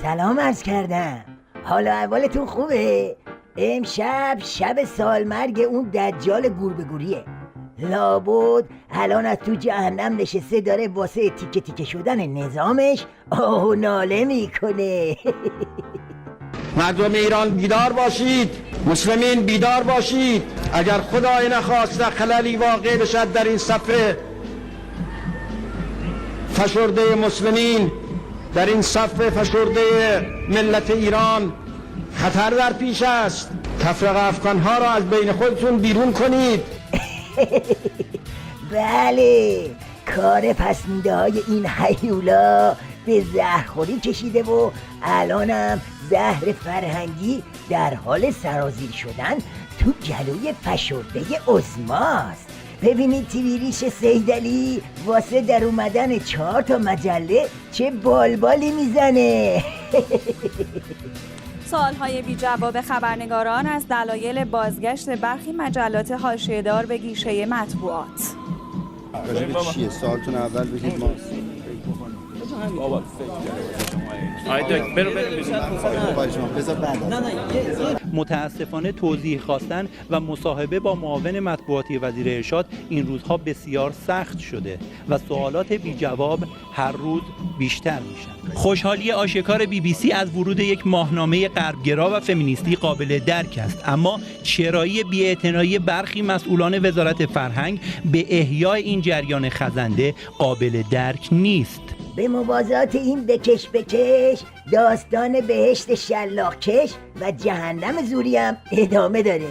سلام عرض کردم. حالا احوالتون خوبه؟ امشب شب سالمرگ اون دجال گوربگوریه. لابد الان از تو جهنم نشسته داره واسه تیکه تیکه شدن نظامش آه و ناله میکنه. مردم ایران بیدار باشید، مسلمین بیدار باشید. اگر خدای نخواسته خللی واقع بشد در این صف فشرده مسلمین، در این صف فشرده ملت ایران خطر در پیش است. تفرقه افغانها را از بین خودتون بیرون کنید. بله، کار پسندیده های این هیولا به زهرخوری کشیده و الانم زهر فرهنگی در حال سرازیر شدن تو گلوی فشرده عظماست. ببینید تیویریش سیدعلی واسه در اومدن 4 تا مجله چه بالبالی میزنه. سوال‌های بی جواب خبرنگاران از دلایل بازگشت برخی مجلات حاشیه‌دار به گیشه مطبوعات. چیه سوالتون اول بگید ما متاسفانه توضیح خواستن و مصاحبه با معاون مطبوعاتی وزیر ارشاد این روزها بسیار سخت شده و سوالات بی جواب هر روز بیشتر میشن. خوشحالی آشکار BBC از ورود یک ماهنامه غربگرا و فمینیستی قابل درک است، اما چرایی بی‌اعتنایی برخی مسئولان وزارت فرهنگ به احیای این جریان خزنده قابل درک نیست. به موازات این بکش داستان بهشت شلاقکش و جهنم زوری هم ادامه داره.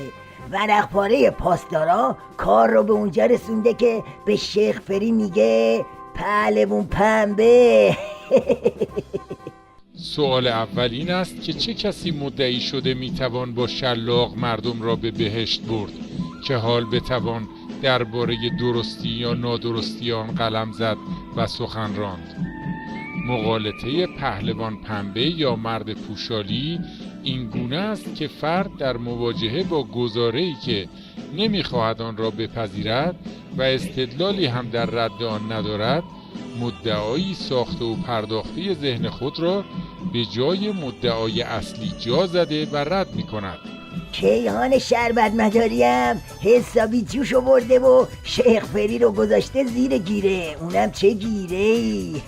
ورقپاره پاسدارا کار رو به اونجا رسونده که به شیخ فری میگه پهلوون پنبه. سوال اول این است که چه کسی مدعی شده میتوان با شلاق مردم را به بهشت برد که حال بتوان درباره درستی یا نادرستی آن قلم زد و سخن راند. مغالطه پهلوان پنبه یا مرد پوشالی این گونه است که فرد در مواجهه با گزاره‌ای که نمیخواهد آن را بپذیرد و استدلالی هم در رد آن ندارد، مدعایی ساخته و پرداخته ذهن خود را به جای مدعای اصلی جا زده و رد می‌کند. کیهان شربت مداریم حسابی جوش برده و شیخ فری رو گذاشته زیر گیره. اونم چه گیره‌ای.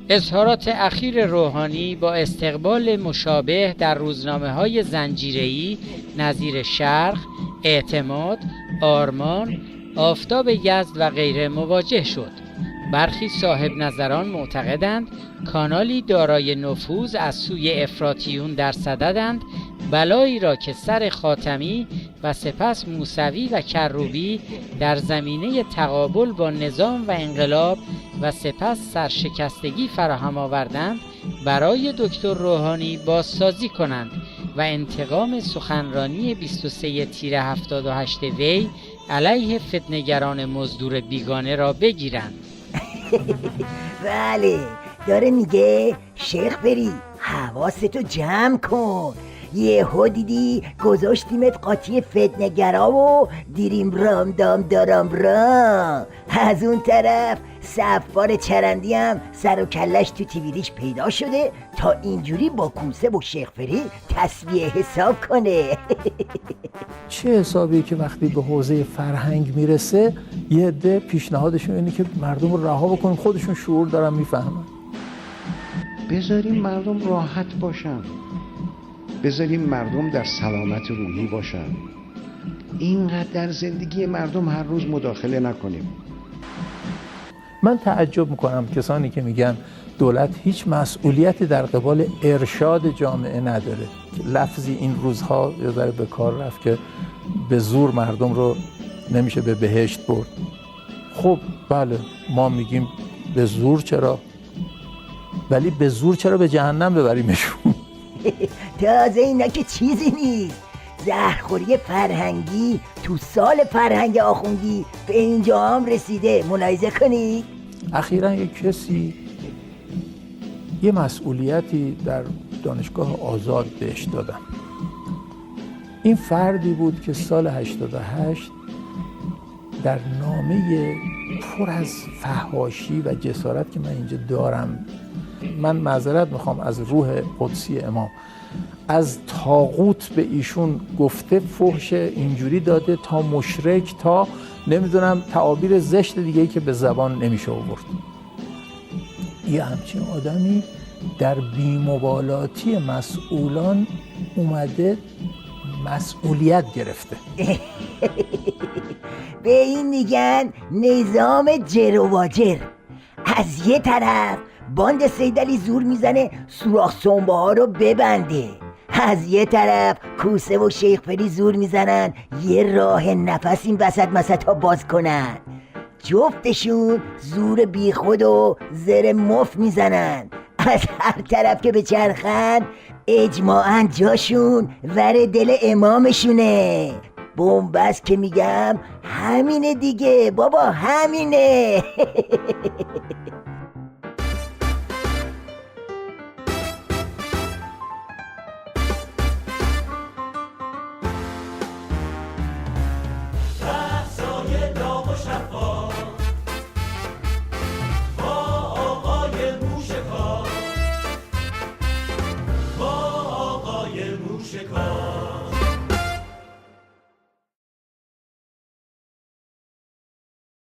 اظهارات اخیر روحانی با استقبال مشابه در روزنامه‌های زنجیره‌ای نظیر شرق، اعتماد، آرمان، آفتاب یزد و غیره مواجه شد. برخی صاحب نظران معتقدند کانالی دارای نفوذ از سوی افراطیون در صددند بلایی را که سر خاتمی و سپس موسوی و کروبی در زمینه تقابل با نظام و انقلاب و سپس سرشکستگی فراهم آوردند برای دکتر روحانی بازسازی کنند و انتقام سخنرانی 23 تیر 78 وی علیه فتنه‌گران مزدور بیگانه را بگیرند. بله، داره میگه شیخ فری حواستو جمع کن. یهو دیدی گذاشتیمت قاطی فتنه‌گرا و دیریم رام دام دارام رام. از اون طرف صفار چرندی هم سر و کلش تو تیویریش پیدا شده تا اینجوری با کوسه با شیخ فری تسویه حساب کنه. چه حسابی که وقتی به حوزه فرهنگ میرسه یه عده پیشنهادشون اینه که مردم رو رها بکنیم، خودشون شعور دارن میفهمن. بذاریم مردم راحت باشن، بذاریم مردم در سلامت روحی باشن. اینقدر در زندگی مردم هر روز مداخله نکنیم. من تعجب میکنم کسانی که میگن دولت هیچ مسئولیتی در قبال ارشاد جامعه نداره. لفظی این روزها یه ذره به کار رفت که به زور مردم رو نمیشه به بهشت برد. خب بله، ما میگیم به زور چرا، ولی به زور چرا به جهنم ببریمشون؟ تازه اینا که چیزی نیست. زهرخوری فرهنگی تو سال فرهنگ آخوندی به اینجا هم رسیده. ملاحظه کنید. اخیراً یک کسی یه مسئولیتی در دانشگاه آزاد بهش دادن. این فردی بود که سال 88 در نامه پر از فحاشی و جسارت که من اینجا دارم. من معذرت میخوام از روح قدسی امام، از طاغوت به ایشون گفته، فحش اینجوری داده، تا مشرک، تا نمیدونم تعابیر زشت دیگه‌ای که به زبان نمیشه آورد. یه همچین آدمی در بی‌مبالاتی مسئولان اومده مسئولیت گرفته. به این میگن نظام جر و واجر. از یه طرف باند سیدعلی زور میزنه سوراخ سنبه ها رو ببنده، از یه طرف کوسه و شیخ فری زور میزنن یه راه نفس این وسط مسط ها باز کنن. جفتشون زور بیخود و زر مف میزنن. از هر طرف که بچرخن اجماعاً جاشون ور دل امامشونه. بنبست که میگم همینه دیگه بابا، همینه.